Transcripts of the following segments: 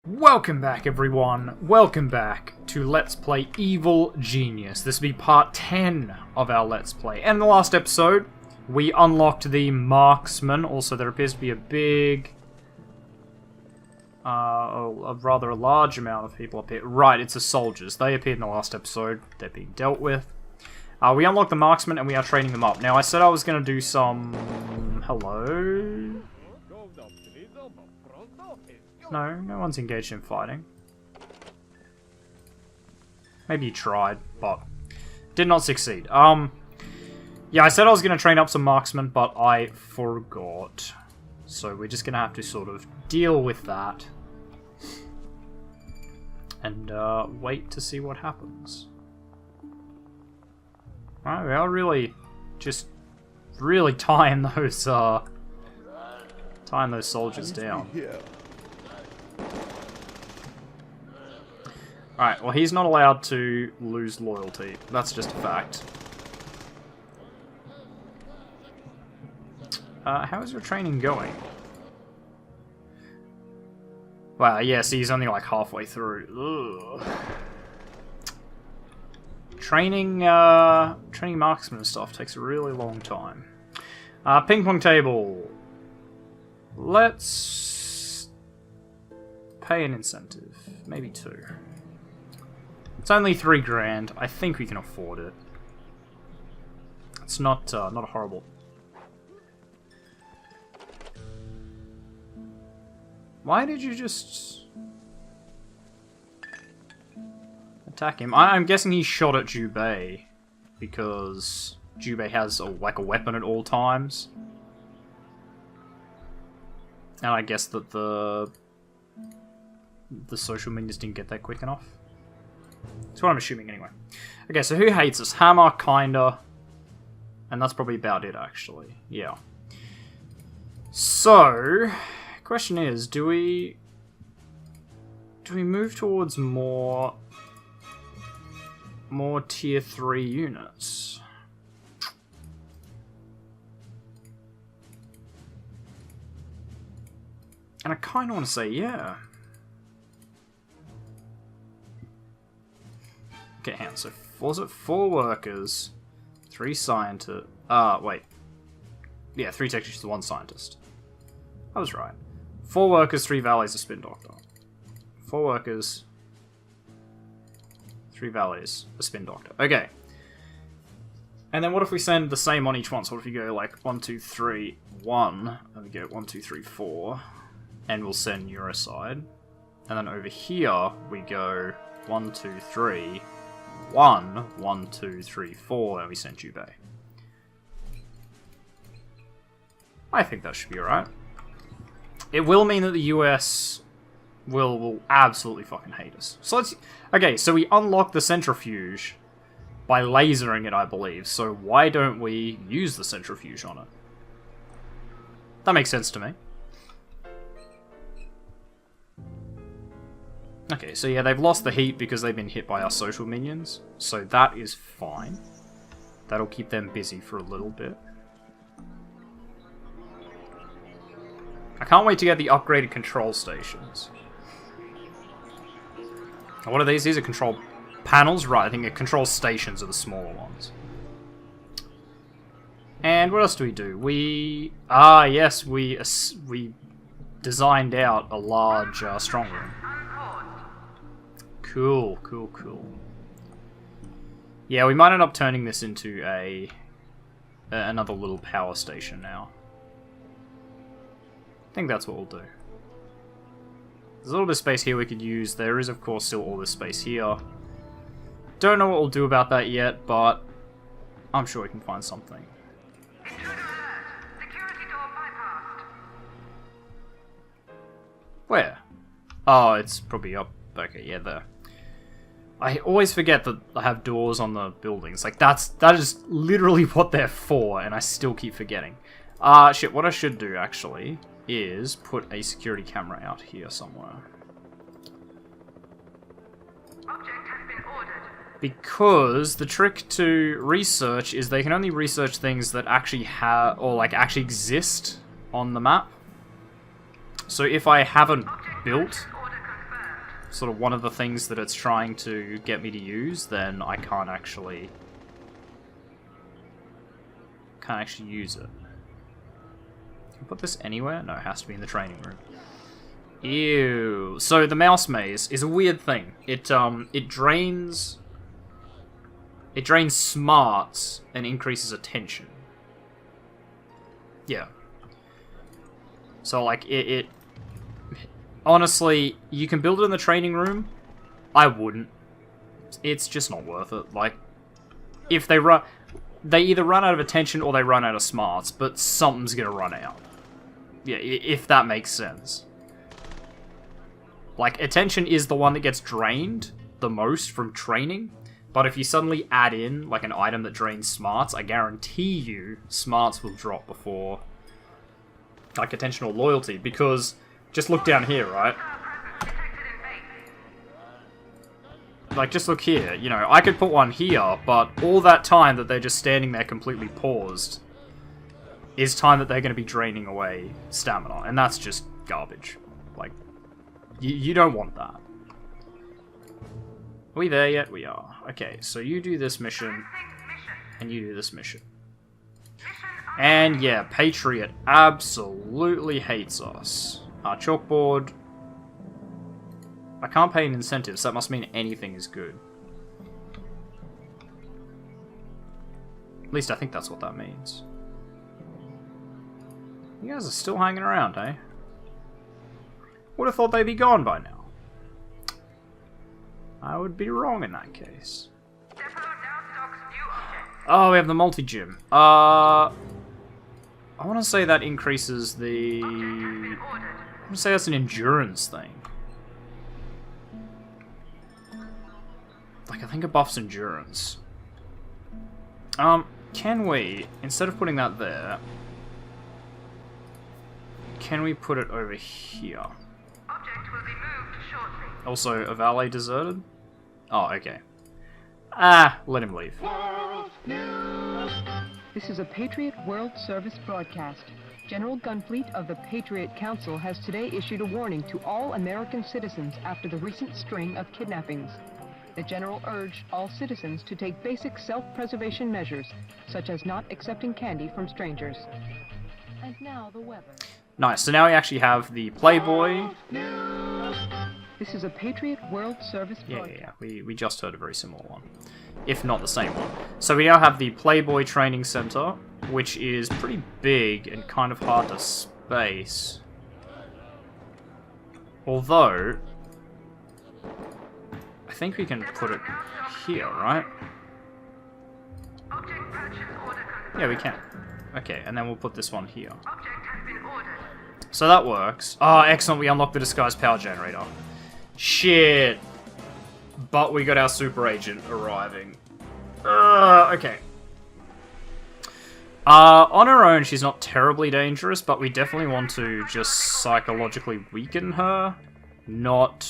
Welcome back, everyone. Welcome back to Let's Play Evil Genius. This will be part 10 of our Let's Play. And in the last episode, we unlocked the marksman. Also, there appears to be a big... a rather large amount of people up here. Right, it's the soldiers. They appeared in the last episode. They're being dealt with. We unlocked the marksman and we are training them up. Now, I said I was going to do some... Hello? No one's engaged in fighting. Maybe you tried, but did not succeed. Yeah, I said I was going to train up some marksmen, but I forgot. So we're just going to have to sort of deal with that. And wait to see what happens. Alright, we are really just really tying those soldiers down. Alright, well, he's not allowed to lose loyalty. That's just a fact. How is your training going? Wow, yeah, see, he's only like halfway through. Ugh. Training marksman and stuff takes a really long time. Ping pong table. Let's pay an incentive. Maybe 2. It's only 3 grand. I think we can afford it. It's not horrible. Why did you just attack him? I'm guessing he shot at Jubei because Jubei has like a weapon at all times, and I guess that the social minions didn't get that quick enough. That's what I'm assuming anyway. Okay, so who hates us? Hammer, kinda. And that's probably about it, actually. Yeah. So, question is, do we move towards more tier 3 units? And I kinda wanna say yeah. Okay, hang on, so was it 4 workers, 3 scientists? Wait. Yeah, 3 technicians, 1 scientist. I was right. 4 workers, 3 valets, a spin doctor. 4 workers, 3 valets, a spin doctor. Okay. And then what if we send the same on each one? So what if you go like 1, 2, 3, 1, and we go 1, 2, 3, 4, and we'll send Neuroside. And then over here we go 1, 2, 3, 1, 1, 2, 3, 4, and we sent Jubei. I think that should be alright. It will mean that the US will absolutely fucking hate us. So let's... Okay, so we unlock the centrifuge by lasering it, I believe. So why don't we use the centrifuge on it? That makes sense to me. Okay, so yeah, they've lost the heat because they've been hit by our social minions. So that is fine. That'll keep them busy for a little bit. I can't wait to get the upgraded control stations. What are these? These are control panels? Right, I think the control stations are the smaller ones. And what else do we do? We... yes, we designed out a large strong room. Cool. Yeah, we might end up turning this into another little power station now. I think that's what we'll do. There's a little bit of space here we could use. There is, of course, still all this space here. Don't know what we'll do about that yet, but I'm sure we can find something. Security door bypassed. Where? Oh, it's probably up. Okay, yeah, there. I always forget that I have doors on the buildings. Like, that is literally what they're for, and I still keep forgetting. Shit, what I should do, actually, is put a security camera out here somewhere. Object has been ordered. Because the trick to research is they can only research things that actually have, or like actually exist on the map. So if I haven't built sort of one of the things that it's trying to get me to use, then I can't actually use it. Can I put this anywhere? No, it has to be in the training room. Ew. So the mouse maze is a weird thing. It drains smarts and increases attention. Yeah. So like it honestly, you can build it in the training room. I wouldn't. It's just not worth it. Like, if they either run out of attention or they run out of smarts, but something's gonna run out. Yeah, if that makes sense. Like, attention is the one that gets drained the most from training, but if you suddenly add in, like, an item that drains smarts, I guarantee you smarts will drop before, like, attention or loyalty, because just look down here, right? Like, just look here, you know, I could put one here, but all that time that they're just standing there completely paused is time that they're going to be draining away stamina, and that's just garbage. Like, you don't want that. Are we there yet? We are. Okay, so you do this mission, and you do this mission. And yeah, Patriot absolutely hates us. Chalkboard. I can't pay in incentives, so that must mean anything is good. At least I think that's what that means. You guys are still hanging around, eh? Would have thought they'd be gone by now. I would be wrong in that case. Oh, we have the multi-gym. I want to say that increases the... I want to say that's an endurance thing. Like, I think it buffs endurance. Can we, instead of putting that there, can we put it over here? Object will be moved shortly. Also, a valet deserted? Oh, okay. Ah, let him leave. This is a Patriot World Service broadcast. General Gunfleet of the Patriot Council has today issued a warning to all American citizens after the recent string of kidnappings. The General urged all citizens to take basic self-preservation measures, such as not accepting candy from strangers. And now the weather. Nice, so now we actually have the Playboy. This is a Patriot World Service broadcast. Yeah. We just heard a very similar one. If not the same one. So we now have the Playboy Training Center, which is pretty big and kind of hard to space. Although, I think we can put it here, right? Yeah, we can. Okay, and then we'll put this one here. So that works. Oh, excellent, we unlocked the disguised power generator. Shit. But we got our super agent arriving. Okay. On her own, she's not terribly dangerous, but we definitely want to just psychologically weaken her. Not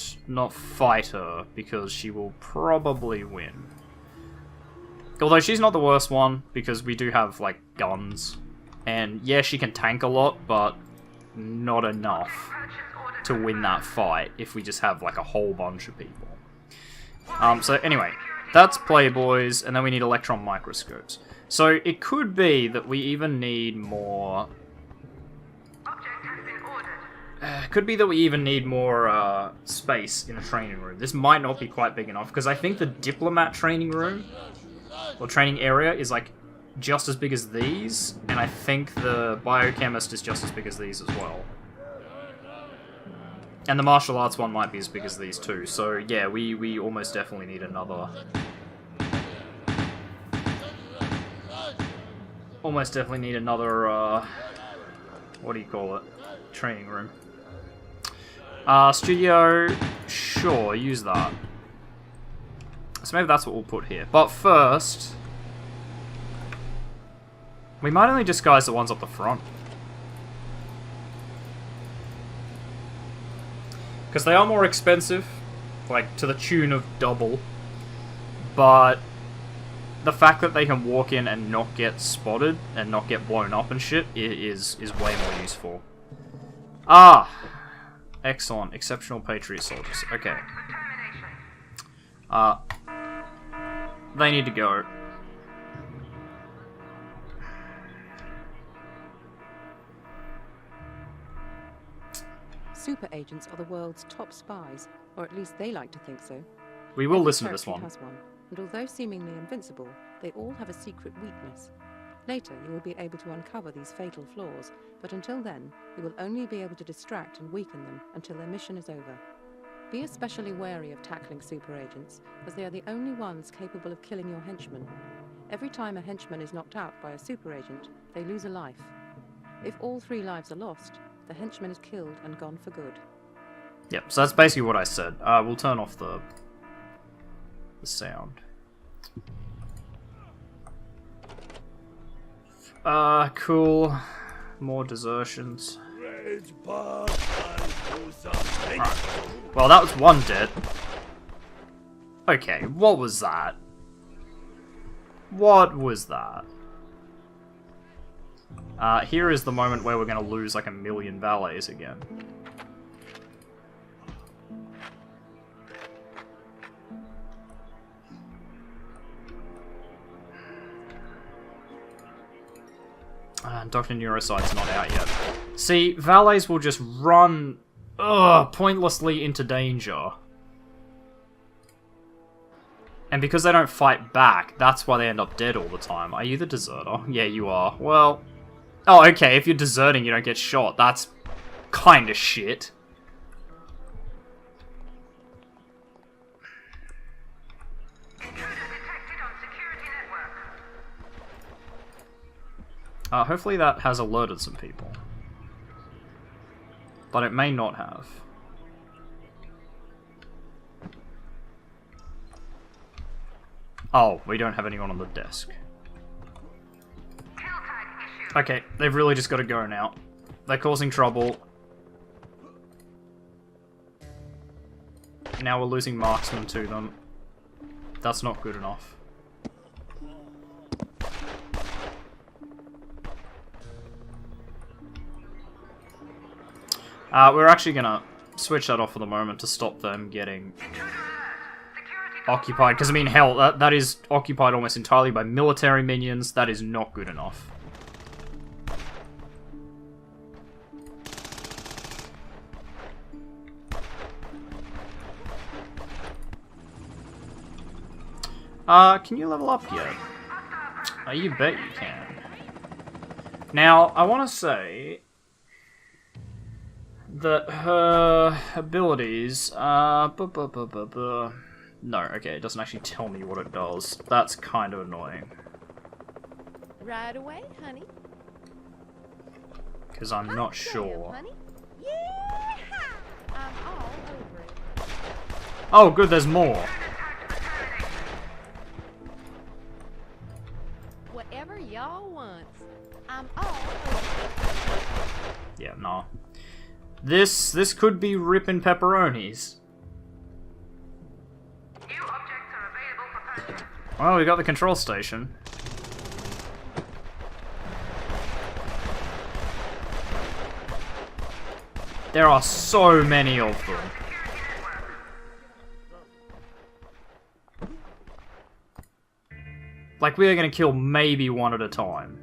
fight her, because she will probably win. Although she's not the worst one, because we do have, like, guns. And, yeah, she can tank a lot, but not enough to win that fight if we just have, like, a whole bunch of people. So, anyway, that's Playboys, and then we need electron microscopes. So, it could be that we even need more... could be that we even need more space in a training room. This might not be quite big enough, because I think the diplomat training room, or training area, is like just as big as these, and I think the biochemist is just as big as these as well. And the martial arts one might be as big as these too, so yeah, we almost definitely need another... Almost definitely need another, what do you call it? Training room. Studio, sure, use that. So maybe that's what we'll put here. But first, we might only disguise the ones up the front. Because they are more expensive, like to the tune of double. But the fact that they can walk in and not get spotted and not get blown up and shit is way more useful. Ah! Excellent. Exceptional Patriot soldiers. Okay. They need to go. Super agents are the world's top spies, or at least they like to think so. We will Every listen to this territory one. has one, and although seemingly invincible, they all have a secret weakness. Later, you will be able to uncover these fatal flaws, but until then, you will only be able to distract and weaken them until their mission is over. Be especially wary of tackling super agents, as they are the only ones capable of killing your henchmen. Every time a henchman is knocked out by a super agent, they lose a life. If all 3 lives are lost, the henchman is killed and gone for good. Yep, so that's basically what I said. We'll turn off the sound. Cool. More desertions. Right. Well, that was one dead. Okay, what was that? What was that? Here is the moment where we're gonna lose like 1 million valets again. Dr. Neurocyte's not out yet. See, valets will just run pointlessly into danger. And because they don't fight back, that's why they end up dead all the time. Are you the deserter? Yeah, you are. Well... Oh, okay, if you're deserting, you don't get shot. That's kinda shit. Hopefully that has alerted some people. But it may not have. Oh, we don't have anyone on the desk. Okay, they've really just got to go now. They're causing trouble. Now we're losing marksmen to them. That's not good enough. We're actually gonna switch that off for the moment to stop them getting occupied. Because, I mean, hell, that is occupied almost entirely by military minions. That is not good enough. Can you level up yet? You bet you can. Now, I want to say that her abilities, no, okay, it doesn't actually tell me what it does. That's kind of annoying. Right away, honey. Because I'm not sure. Honey. Yeah! I'm all over it. Oh, good, there's more. Whatever y'all wants, I'm all over it. Yeah, nah. This could be ripping pepperonis. New objects are available for purchase. Well, we got the control station. There are so many of them. Like, we are gonna kill maybe one at a time.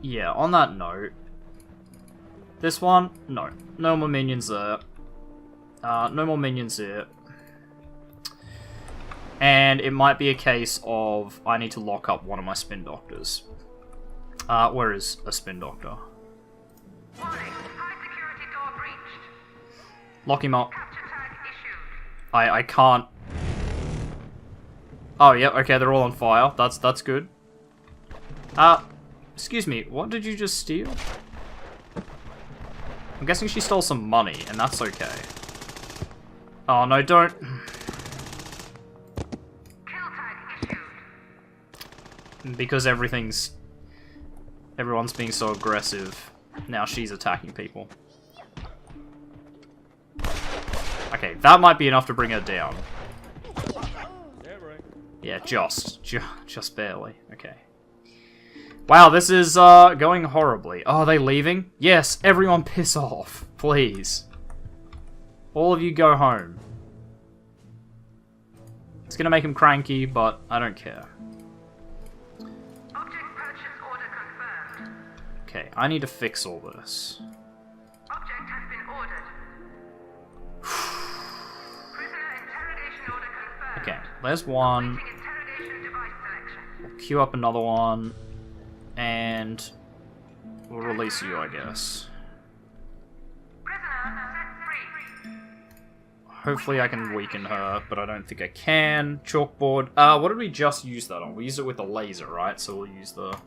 Yeah, on that note, this one, no. No more minions there. No more minions here. And it might be a case of I need to lock up one of my spin doctors. Where is a spin doctor? Warning, high security door breached. Lock him up. Capture tag issued. I can't... Oh, yeah, okay, they're all on fire. That's good. Excuse me, what did you just steal? I'm guessing she stole some money, and that's okay. Oh, no, don't... Kill tag issued. Because everyone's being so aggressive, now she's attacking people. Okay, that might be enough to bring her down. Yeah, just barely. Okay. Wow, this is going horribly. Oh, are they leaving? Yes, everyone piss off, please. All of you go home. It's gonna make him cranky, but I don't care. Object purchase order confirmed. Okay, I need to fix all this. Object has been ordered. Prisoner interrogation order confirmed. Okay, there's one. Awaiting interrogation device selection. We'll queue up another one. And we'll release you, I guess. Prisoner set free. Hopefully I can weaken her, but I don't think I can. Chalkboard. What did we just use that on? We used it with the laser, right? So we'll use the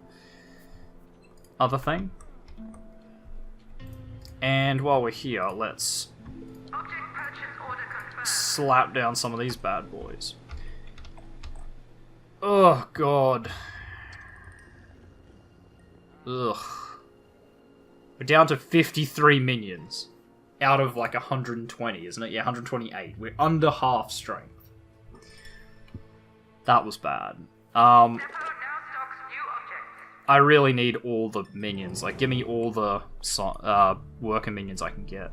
other thing. And while we're here, let's Object purchase order confirmed. slap down some of these bad boys. Oh, God. Ugh. We're down to 53 minions. Out of like 120, isn't it? Yeah, 128. We're under half strength. That was bad. Depot now stocks new objects. I really need all the minions. Like, give me all the worker minions I can get.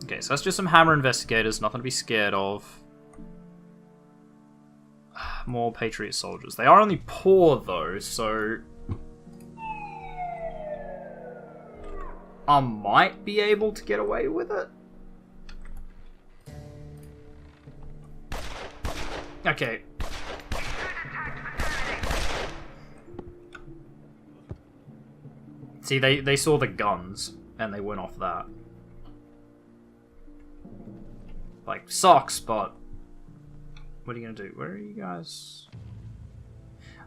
Okay, so that's just some hammer investigators. Nothing to be scared of. More Patriot soldiers. They are only poor, though, so I might be able to get away with it. Okay. See, they saw the guns, and they went off that. Like, sucks, but what are you gonna do? Where are you guys?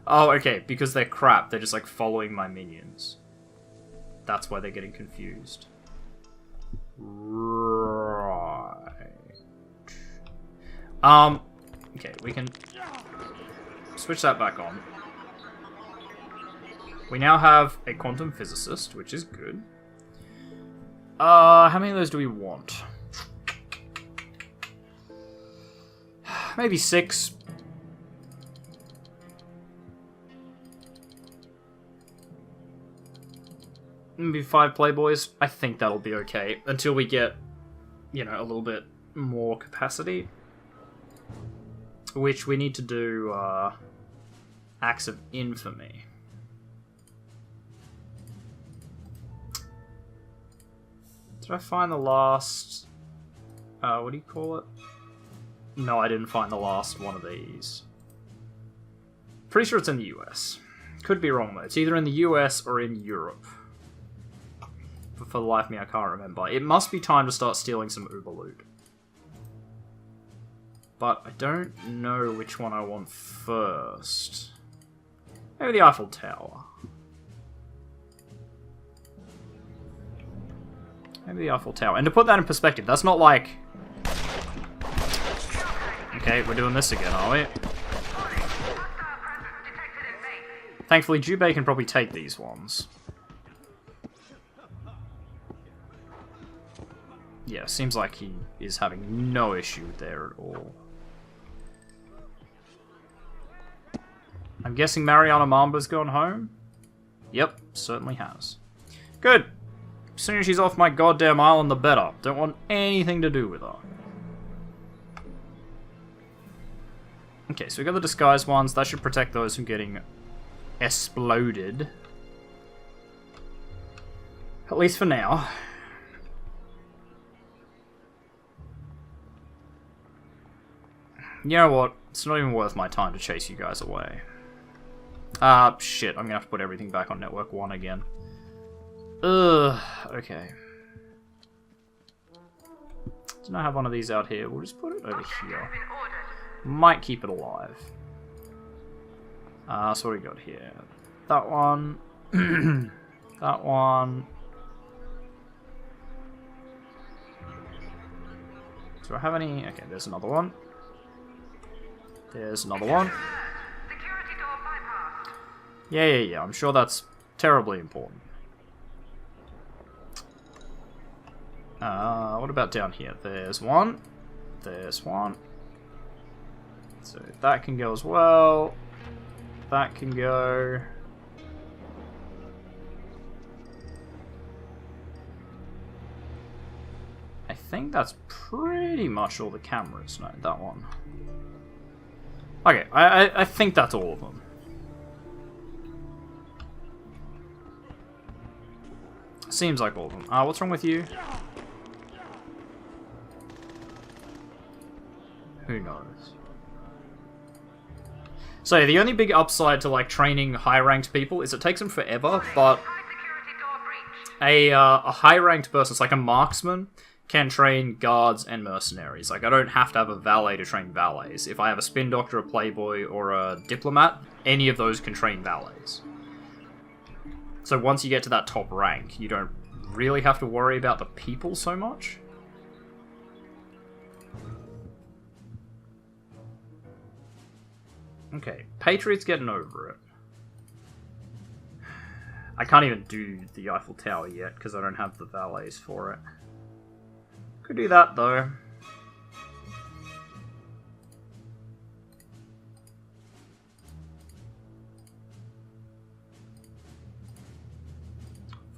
Oh, okay, because they're crap, they're just, like, following my minions. That's why they're getting confused. Right. Okay, we can switch that back on. We now have a quantum physicist, which is good. How many of those do we want? Maybe 6. Maybe 5 playboys. I think that'll be okay. Until we get, you know, a little bit more capacity. Which we need to do, Acts of Infamy. Did I find the last... what do you call it? No, I didn't find the last one of these. Pretty sure it's in the US. Could be wrong, though. It's either in the US or in Europe. But for the life of me, I can't remember. It must be time to start stealing some Uber loot. But I don't know which one I want first. Maybe the Eiffel Tower. Maybe the Eiffel Tower. And to put that in perspective, that's not like... Okay, we're doing this again, are we? Thankfully, Jubei can probably take these ones. Yeah, seems like he is having no issue there at all. I'm guessing Mariana Mamba's gone home? Yep, certainly has. Good! As soon as she's off my goddamn island, the better. Don't want anything to do with her. Okay, so we got the disguised ones. That should protect those from getting exploded. At least for now. You know what? It's not even worth my time to chase you guys away. Shit. I'm gonna have to put everything back on Network 1 again. Ugh. Okay. Don't I have one of these out here? We'll just put it over here. Might keep it alive. So what do we got here? That one. That one. Do I have any? Okay, there's another one. There's another one. Security door bypass. Yeah. I'm sure that's terribly important. What about down here? There's one. There's one. So that can go as well. That can go. think that's pretty much all the cameras. No, that one. Okay, I think that's all of them. Seems like all of them. What's wrong with you? Who knows? So the only big upside to like training high-ranked people is it takes them forever, but a high-ranked person, it's like a marksman, can train guards and mercenaries. Like, I don't have to have a valet to train valets. If I have a spin doctor, a playboy, or a diplomat, any of those can train valets. So once you get to that top rank, you don't really have to worry about the people so much. Okay, Patriot's getting over it. I can't even do the Eiffel Tower yet, because I don't have the valets for it. Could do that, though.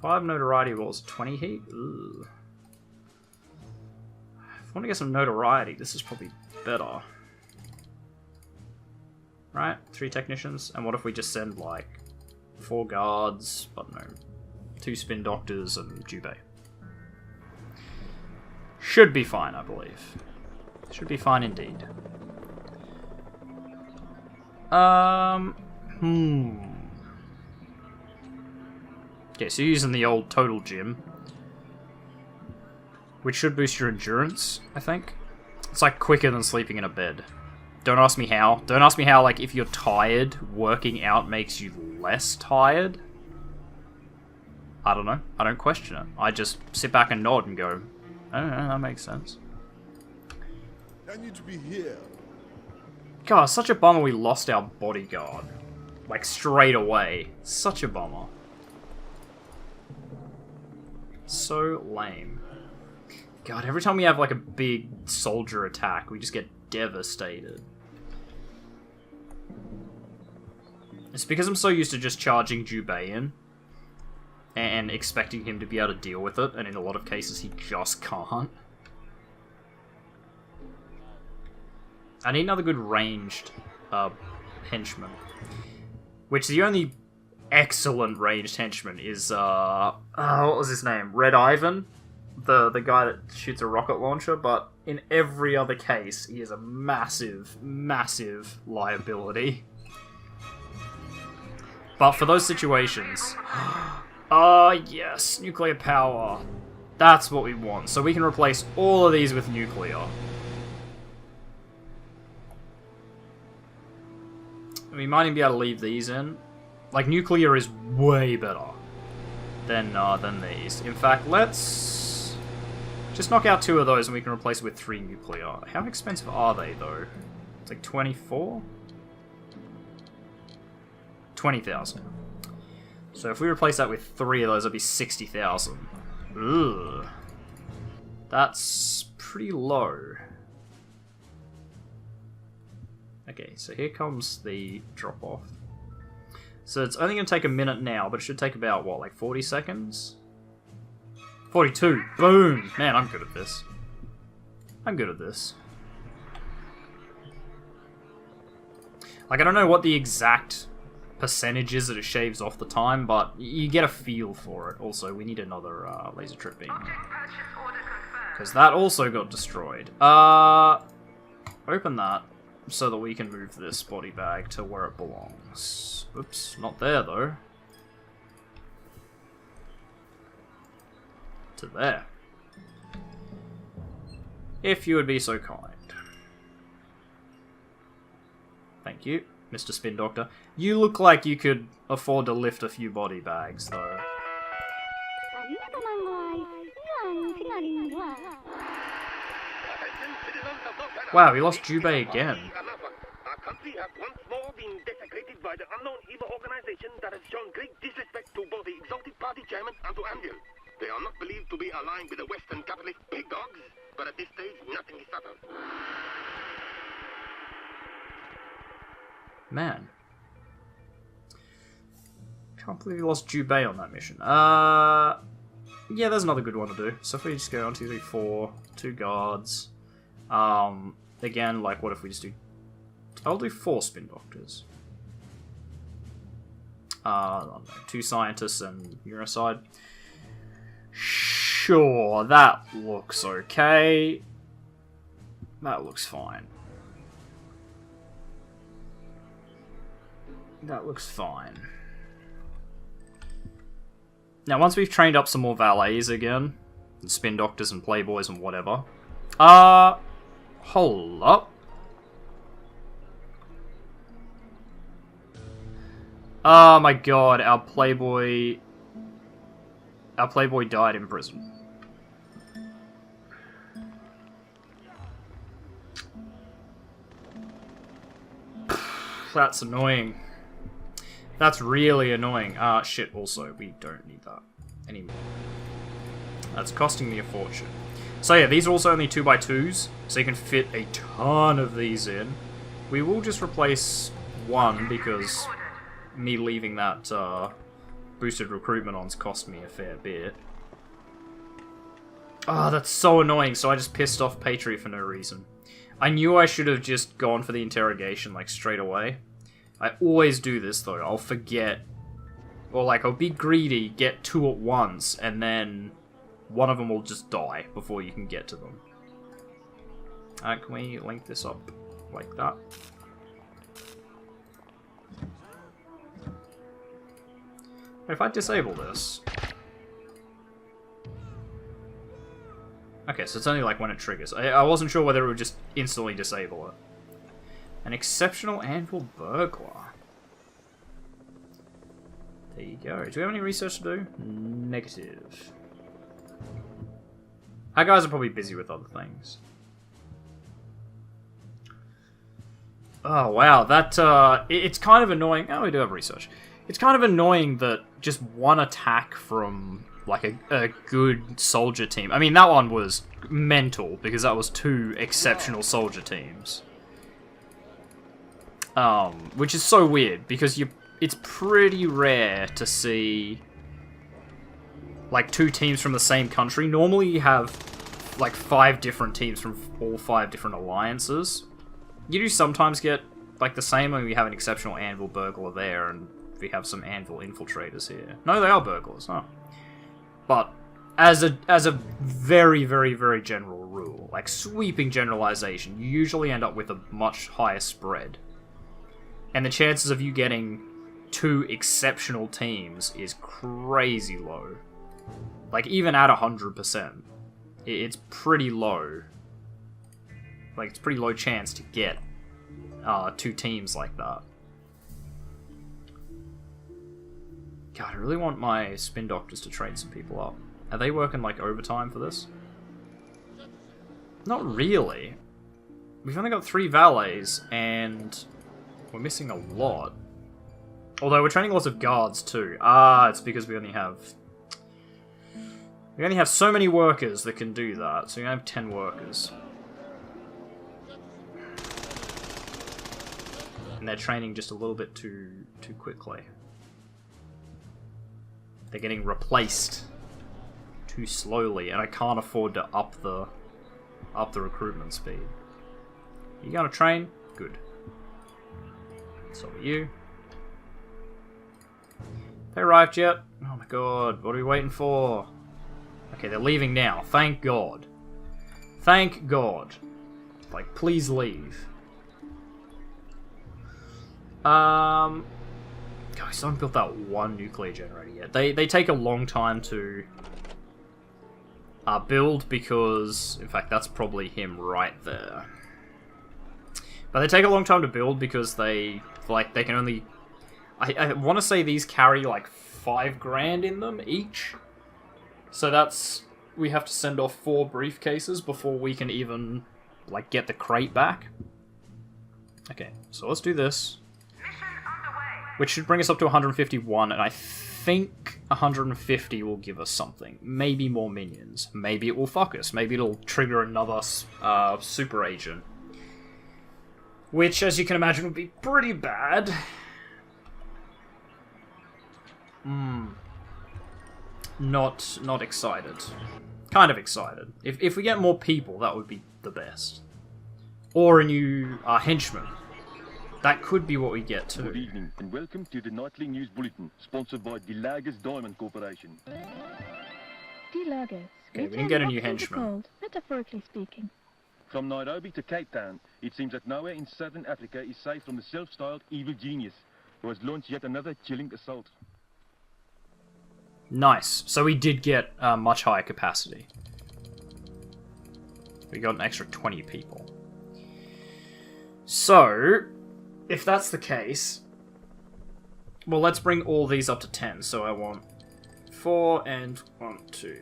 Five notoriety walls, 20 heat? Ooh. If I want to get some notoriety, this is probably better. Right? 3 technicians. And what if we just send, like, 4 guards, but no, 2 spin doctors and Jubei? Should be fine, I believe. Should be fine indeed. Okay, so you're using the old total gym, which should boost your endurance, I think. It's like quicker than sleeping in a bed. Don't ask me how. Don't ask me how, like, if you're tired, working out makes you less tired. I don't know. I don't question it. I just sit back and nod and go, I don't know, that makes sense. I need to be here. God, such a bummer we lost our bodyguard. Like, straight away. Such a bummer. So lame. God, every time we have, like, a big soldier attack, we just get devastated. It's because I'm so used to just charging Jubei in and expecting him to be able to deal with it, and in a lot of cases he just can't. I need another good ranged henchman. Which the only excellent ranged henchman is, what was his name? Red Ivan? The guy that shoots a rocket launcher, but in every other case, he is a massive, massive liability. But for those situations... yes, nuclear power. That's what we want. So we can replace all of these with nuclear. We might even be able to leave these in. Like, nuclear is way better than these. In fact, let's just knock out 2 of those and we can replace it with 3 nuclear. How expensive are they, though? It's like 24? 20,000. So if we replace that with 3 of those, that'd be 60,000. Ugh. That's pretty low. Okay, so here comes the drop-off. So it's only going to take a minute now, but it should take about, what, like 40 seconds? 42! Boom! Man, I'm good at this. I'm good at this. Like, I don't know what the exact percentage is that it shaves off the time, but you get a feel for it. Also, we need another laser trip beam. Because that also got destroyed. Open that so that we can move this body bag to where it belongs. Oops, not there though. To there. If you would be so kind. Thank you, Mr. Spin Doctor. You look like you could afford to lift a few body bags, though. Wow, we lost Jubei again. Our country has once more been desecrated by the unknown evil organization that has shown great disrespect to both the Exalted Party chairman and to Anvil. They are not believed to be aligned with the Western capitalist pig dogs, but at this stage, nothing is settled. Man. Can't believe we lost Jubei on that mission. Yeah, there's another good one to do. So if we just go 1, 2, 3, 4, 2 guards. Again, like, what if we just do... I'll do 4 spin doctors. I don't know, 2 scientists and Euroside. Sure, that looks okay. That looks fine. That looks fine. Now, once we've trained up some more valets again, and spin doctors and playboys and whatever, hold up. Oh my god, our playboy died in prison. That's annoying. That's really annoying. Shit, also, we don't need that anymore. That's costing me a fortune. So yeah, these are also only 2x2s, so you can fit a ton of these in. We will just replace one, because me leaving that boosted recruitment on's cost me a fair bit. Oh, that's so annoying, so I just pissed off Patriot for no reason. I knew I should have just gone for the interrogation, like, straight away. I always do this, though. I'll forget. Or, like, I'll be greedy, get 2 at once, and then one of them will just die before you can get to them. Can we link this up like that? If I disable this... Okay, so it's only, like, when it triggers. I wasn't sure whether it would just instantly disable it. An exceptional anvil burglar. There you go. Do we have any research to do? Negative. Our guys are probably busy with other things. Oh, wow. That, it's kind of annoying. Oh, we do have research. It's kind of annoying that just one attack from, like, a good soldier team. I mean, that one was mental, because that was 2 exceptional soldier teams. Which is so weird, because it's pretty rare to see, like, 2 teams from the same country. Normally you have, like, 5 different teams from all 5 different alliances. You do sometimes get, like, the same when we have an exceptional anvil burglar there, and we have some anvil infiltrators here. No, they are burglars, huh? But, as a very, very, very general rule, like, sweeping generalization, you usually end up with a much higher spread. And the chances of you getting 2 exceptional teams is crazy low. Like, even at 100%, it's pretty low. Like, it's pretty low chance to get 2 teams like that. God, I really want my spin doctors to train some people up. Are they working, like, overtime for this? Not really. We've only got 3 valets, and we're missing a lot. Although we're training lots of guards too. It's because we only have so many workers that can do that. So we have 10 workers. And they're training just a little bit too quickly. They're getting replaced too slowly, and I can't afford to up the recruitment speed. You gonna train? Good. So are you. They arrived yet? Oh my god, what are we waiting for? Okay, they're leaving now. Thank god. Thank god. Like, please leave. Guys, I haven't built that 1 nuclear generator yet. They take a long time to build because, in fact, that's probably him right there. But they take a long time to build because they can only... I want to say these carry, like, 5 grand in them each. So that's... We have to send off 4 briefcases before we can even, like, get the crate back. Okay, so let's do this. Which should bring us up to 151, and I think 150 will give us something. Maybe more minions. Maybe it will fuck us. Maybe it'll trigger another super agent. Which, as you can imagine, would be pretty bad. not excited. Kind of excited. If we get more people, that would be the best. Or a new henchman. That could be what we get too. Good evening and welcome to the Nightly News Bulletin, sponsored by DeLagers Diamond Corporation. DeLagers. Okay, we can get a new henchman. Cold, metaphorically speaking. From Nairobi to Cape Town, it seems that nowhere in southern Africa is safe from the self-styled evil genius, who has launched yet another chilling assault. Nice. So we did get much higher capacity. We got an extra 20 people. So, if that's the case, well, let's bring all these up to 10. So I want 4 and 1, 2,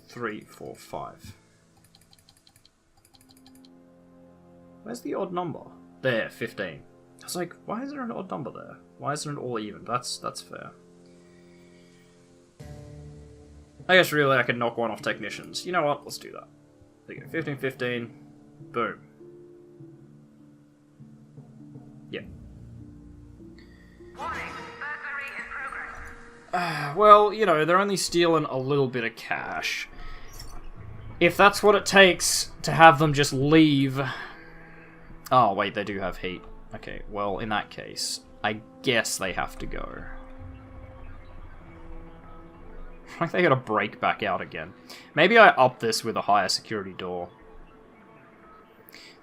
3, 4, 5. Where's the odd number? There, 15. I was like, why is there an odd number there? Why isn't it all even? That's fair. I guess really I could knock one off technicians. You know what? Let's do that. There you go. 15, 15. Boom. Yeah. Warning, burglary in progress. Well, you know, they're only stealing a little bit of cash. If that's what it takes to have them just leave... Oh, wait, they do have heat. Okay, well, in that case, I guess they have to go. Like they gotta break back out again. Maybe I up this with a higher security door.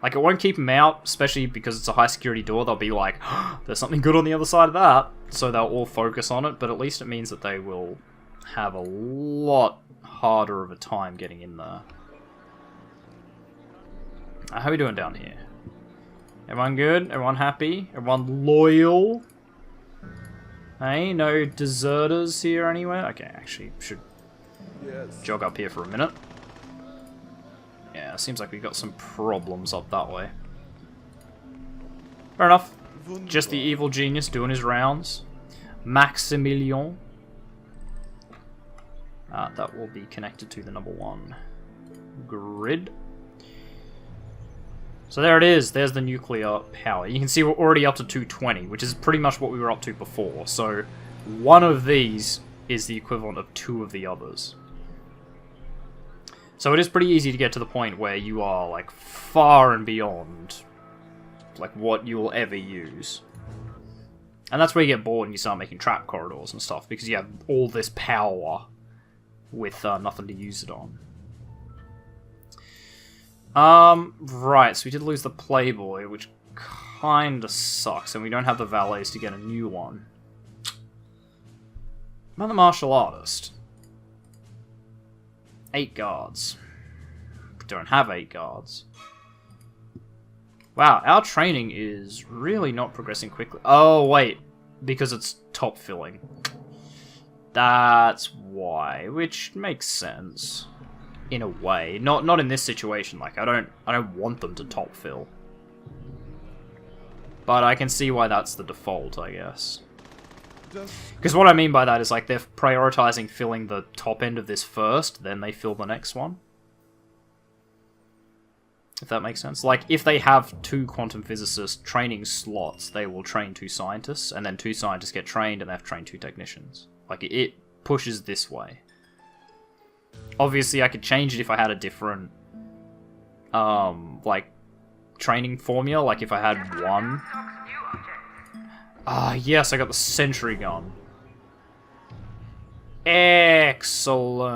Like, it won't keep them out, especially because it's a high security door. They'll be like, oh, there's something good on the other side of that. So they'll all focus on it, but at least it means that they will have a lot harder of a time getting in there. How are we doing down here? Everyone good? Everyone happy? Everyone loyal? Hey, no deserters here anywhere? Okay, actually, should jog up here for a minute. Yeah, seems like we got some problems up that way. Fair enough. Just the evil genius doing his rounds. Maximilian. That will be connected to the number 1 grid. So there it is. There's the nuclear power. You can see we're already up to 220, which is pretty much what we were up to before. So one of these is the equivalent of 2 of the others. So it is pretty easy to get to the point where you are, like, far and beyond, like, what you will ever use. And that's where you get bored and you start making trap corridors and stuff, because you have all this power with nothing to use it on. Right, so we did lose the Playboy, which kinda sucks, and we don't have the valets to get a new one. About the martial artist. 8 guards. We don't have 8 guards. Wow, our training is really not progressing quickly. Oh, wait, because it's top filling. That's why, which makes sense. In a way. Not in this situation, like, I don't want them to top fill. But I can see why that's the default, I guess. Because what I mean by that is, like, they're prioritizing filling the top end of this first, then they fill the next one. If that makes sense. Like, if they have 2 quantum physicist training slots, they will train 2 scientists, and then 2 scientists get trained, and they have to train 2 technicians. Like, it pushes this way. Obviously, I could change it if I had a different, like, training formula, like if I had 1. Yes, I got the sentry gun. Excellent.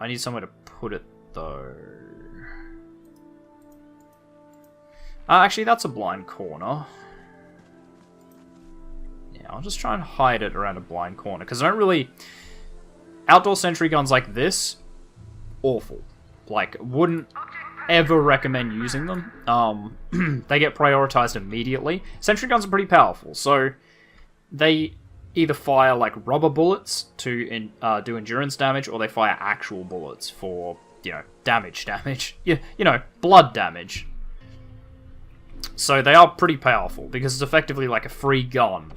I need somewhere to put it, though. Actually, that's a blind corner. Yeah, I'll just try and hide it around a blind corner, because I don't really... Outdoor sentry guns like this, awful. Like, wouldn't ever recommend using them. They get prioritized immediately. Sentry guns are pretty powerful, so they either fire like rubber bullets to do endurance damage, or they fire actual bullets for, you know, damage. You know, blood damage. So they are pretty powerful, because it's effectively like a free gun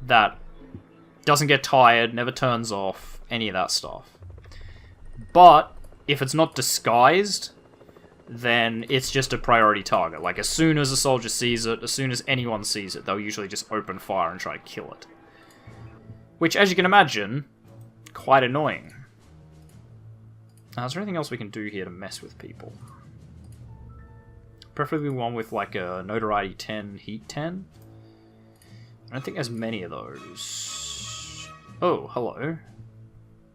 that doesn't get tired, never turns off, any of that stuff. But if it's not disguised, then it's just a priority target. Like, as soon as a soldier sees it, as soon as anyone sees it, they'll usually just open fire and try to kill it. Which, as you can imagine, quite annoying. Is there anything else we can do here to mess with people? Preferably one with like a notoriety 10, heat 10. I don't think there's many of those. Oh, hello.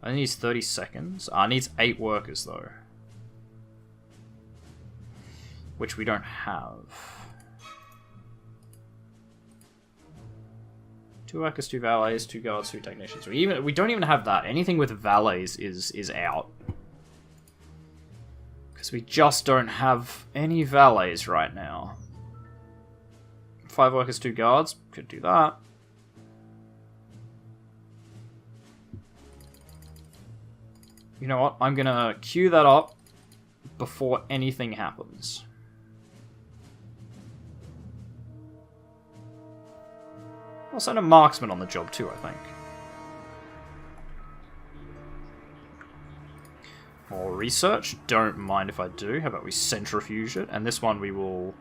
I needs 30 seconds. It needs 8 workers though. Which we don't have. 2 workers, 2 valets, 2 guards, 2 technicians. We don't even have that. Anything with valets is out. Because we just don't have any valets right now. 5 workers, 2 guards. Could do that. You know what? I'm gonna queue that up before anything happens. I'll send a marksman on the job too, I think. More research. Don't mind if I do. How about we centrifuge it? And this one we will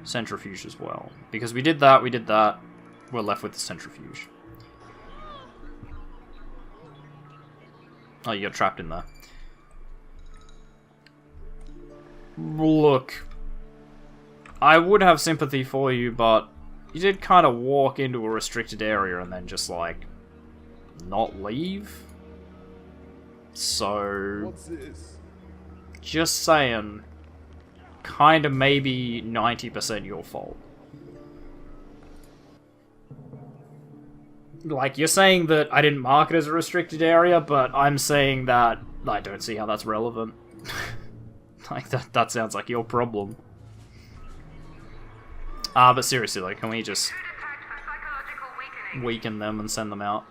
centrifuge as well. Because we did that, we're left with the centrifuge. Oh, you got trapped in there. Look. I would have sympathy for you, but you did kind of walk into a restricted area and then just, like, not leave. So, What's this? just saying, kind of maybe 90% your fault. Like, you're saying that I didn't mark it as a restricted area, but I'm saying that I don't see how that's relevant. Like, that sounds like your problem. But seriously, like, can we just weaken them and send them out?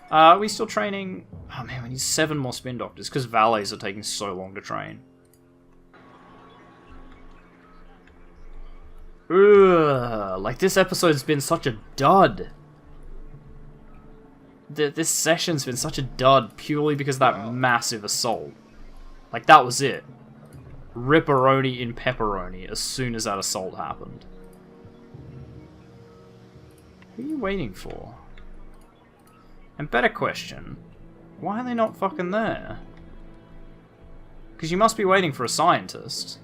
Are we still training? Oh man, we need 7 more spin doctors, because valets are taking so long to train. Ugh, like, this episode's been such a dud. This session's been such a dud purely because of that massive assault. Like, that was it. Ripperoni in pepperoni as soon as that assault happened. Who are you waiting for? And better question, why are they not fucking there? Because you must be waiting for a scientist.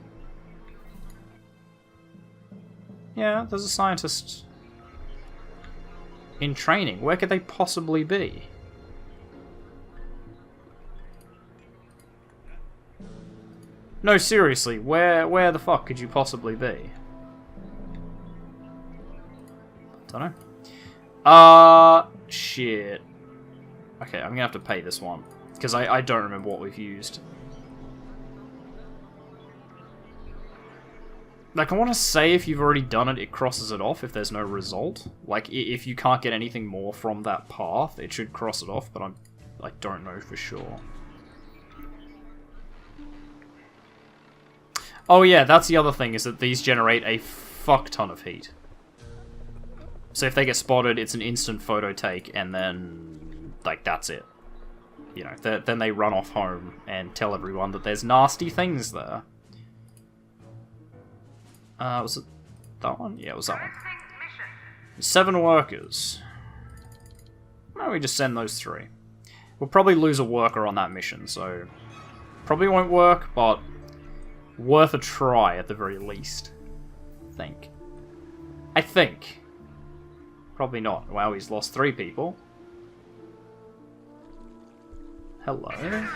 Yeah, there's a scientist in training. Where could they possibly be? No, seriously, where the fuck could you possibly be? Don't know. Shit. Okay, I'm gonna have to pay this one. Because I don't remember what we've used. Like, I want to say if you've already done it, it crosses it off if there's no result. Like, if you can't get anything more from that path, it should cross it off, but I don't know for sure. Oh yeah, that's the other thing, is that these generate a fuck ton of heat. So if they get spotted, it's an instant photo take, and then, like, that's it. You know, then they run off home and tell everyone that there's nasty things there. Was it that one? Yeah, it was that one. 7 workers. Why don't we just send those 3? We'll probably lose a worker on that mission, so probably won't work, but worth a try at the very least. I think. Probably not. Wow, he's lost 3 people. Hello. Security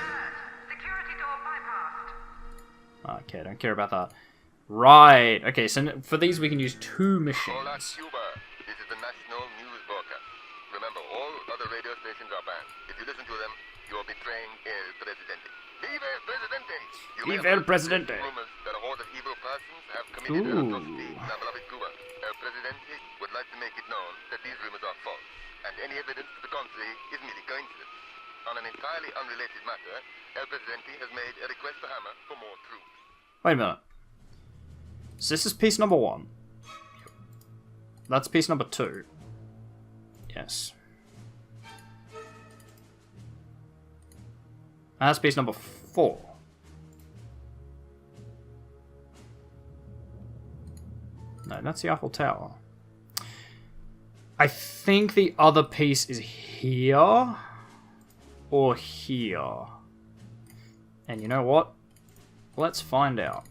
door bypassed. Okay, don't care about that. Right. Okay, so for these we can use 2 machines. Hola, Cuba. This is the national news broadcast. Remember, all other radio stations are banned. If you listen to them, you are betraying El Presidente. Viva el Presidente! Viva el Presidente! Rumors that a horde of evil persons have committed an atrocity in our beloved Cuba. El Presidente would like to make it known that these rumors are false, and any evidence to the contrary is merely coincidence. On an entirely unrelated matter, El Presidente has made a request to Hammer for more troops. Wait a minute. So this is piece number 1. That's piece number 2. Yes. And that's piece number 4. No, that's the Eiffel Tower. I think the other piece is here or here. And you know what? Let's find out.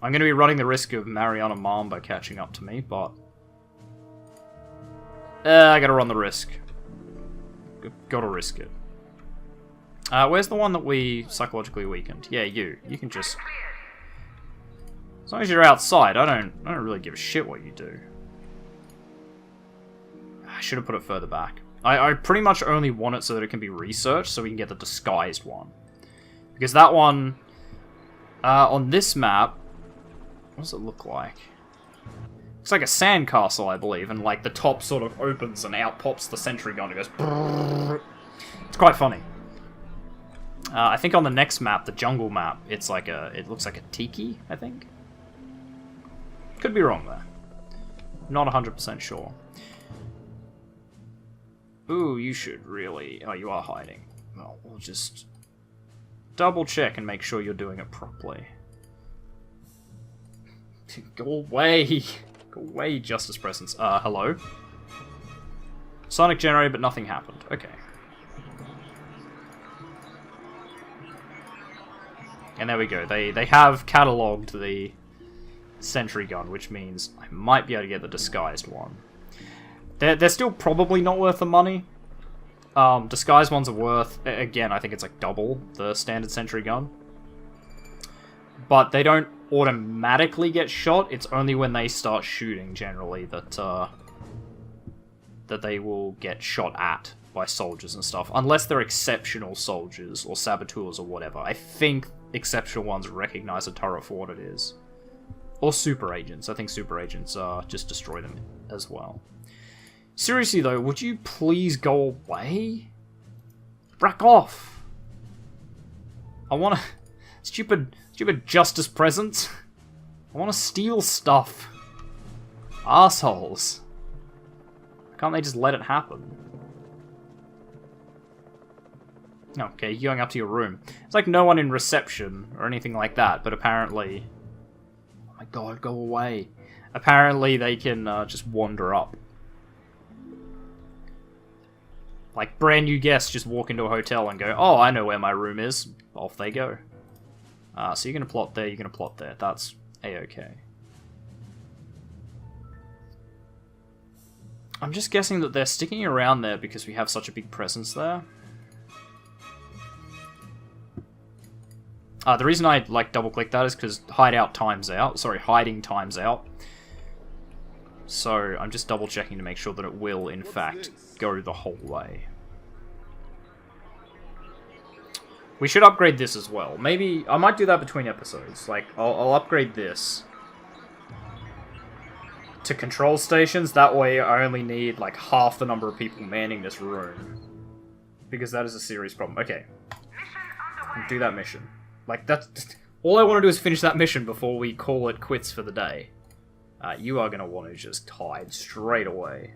I'm going to be running the risk of Mariana Mamba catching up to me, but... I gotta run the risk. Gotta risk it. Where's the one that we psychologically weakened? Yeah, you. You can just... As long as you're outside, I don't really give a shit what you do. I should have put it further back. I pretty much only want it so that it can be researched, so we can get the disguised one. Because that one... on this map... What does it look like? It's like a sandcastle, I believe, and like the top sort of opens and out pops the sentry gun and goes... Brrr. It's quite funny. I think on the next map, the jungle map, it's like a... It looks like a tiki, I think? Could be wrong there. Not 100% sure. Ooh, you should really... Oh, you are hiding. Well, we'll just... double check and make sure you're doing it properly. Go away! Go away, Justice Presence. Hello? Sonic generated, but nothing happened. Okay. And there we go. They have catalogued the sentry gun, which means I might be able to get the disguised one. They're still probably not worth the money. Disguised ones are worth, again, I think it's like double the standard sentry gun. But they don't automatically get shot. It's only when they start shooting, generally, that they will get shot at by soldiers and stuff. Unless they're exceptional soldiers or saboteurs or whatever. I think exceptional ones recognize a turret for what it is. Or super agents. I think super agents just destroy them as well. Seriously though, would you please go away? Back off! I wanna... Stupid justice presence. I wanna steal stuff. Assholes. Can't they just let it happen? Okay, you're going up to your room. It's like no one in reception or anything like that, but apparently... Oh my god, go away. Apparently they can just wander up. Like, brand new guests just walk into a hotel and go, oh, I know where my room is. Off they go. So you're going to plot there, you're going to plot there. That's a-okay. I'm just guessing that they're sticking around there because we have such a big presence there. The reason I like double-click that is because hiding times out. So I'm just double-checking to make sure that it will, in fact, go the whole way. We should upgrade this as well. Maybe I might do that between episodes. Like, I'll upgrade this to control stations. That way I only need like half the number of people manning this room. Because that is a serious problem. Okay. Do that mission. Like, that's... all I want to do is finish that mission before we call it quits for the day. You are going to want to just hide straight away.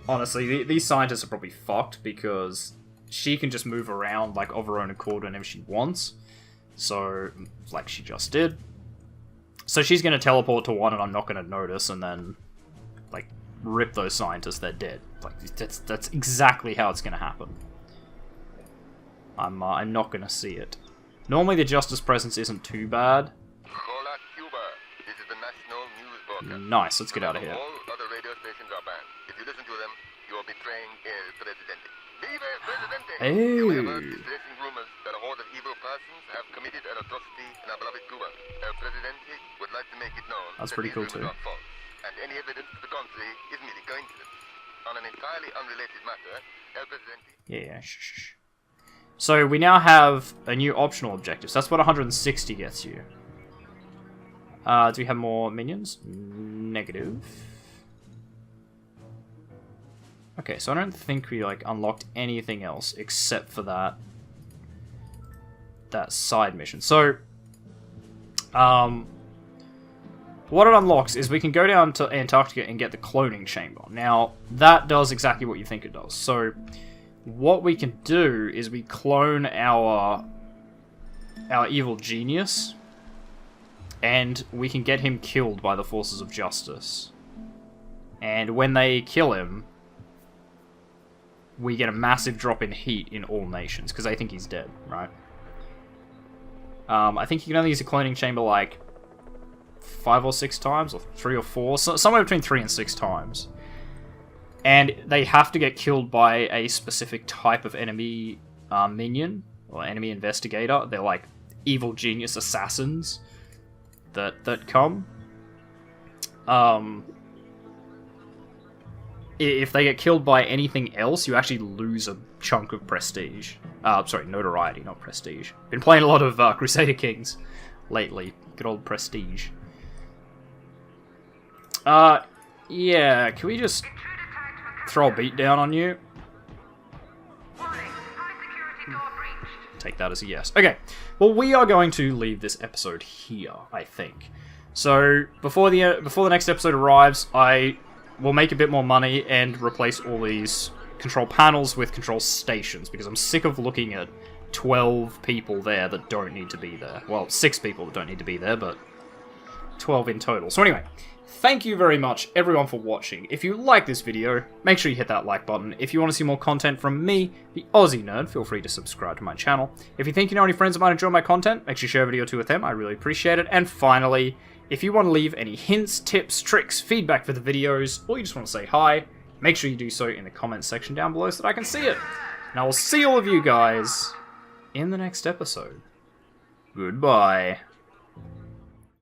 Honestly, these scientists are probably fucked because she can just move around, like, of her own accord whenever she wants. So, like she just did. So she's going to teleport to one and I'm not going to notice and then, like, rip those scientists, they're dead. Like, that's exactly how it's going to happen. I'm not going to see it. Normally the Justice Presence isn't too bad. Hola, Cuba. This is the national news broadcast. Nice, let's get out of here. All other radio stations are banned. If you listen to them, you are betraying El Presidente. Viva el Presidente! Hey. You have heard distressing rumors that a horde of evil persons have committed an atrocity in our beloved Cuba. El Presidente would like to make it known That's that pretty these cool too. rumors are false, and any evidence to the contrary is merely coincidence. On an entirely unrelated matter, El Presidente... Yeah, shh. So we now have a new optional objective. So that's what 160 gets you. Do we have more minions? Negative. Okay, so I don't think we like unlocked anything else except for that side mission. So what it unlocks is we can go down to Antarctica and get the cloning chamber. Now that does exactly what you think it does. So what we can do is we clone our evil genius, and we can get him killed by the forces of justice. And when they kill him, we get a massive drop in heat in all nations, because they think he's dead, right? I think you can only use a cloning chamber like 5 or 6 times, or 3 or 4, so somewhere between 3 and 6 times. And they have to get killed by a specific type of enemy minion, or enemy investigator. They're like evil genius assassins that come. If they get killed by anything else, you actually lose a chunk of prestige. Sorry, notoriety, not prestige. Been playing a lot of Crusader Kings lately. Good old prestige. Yeah, can we just throw a beat down on you? Take that as a yes. Okay, well, we are going to leave this episode here, I think. So, before the next episode arrives, I will make a bit more money and replace all these control panels with control stations, because I'm sick of looking at 12 people there that don't need to be there. Well, 6 people that don't need to be there, but 12 in total. So anyway, thank you very much, everyone, for watching. If you like this video, make sure you hit that like button. If you want to see more content from me, the Aussie Nerd, feel free to subscribe to my channel. If you think you know any friends that might enjoy my content, make sure you share a video or 2 with them. I really appreciate it. And finally, if you want to leave any hints, tips, tricks, feedback for the videos, or you just want to say hi, make sure you do so in the comments section down below so that I can see it. And I will see all of you guys in the next episode. Goodbye.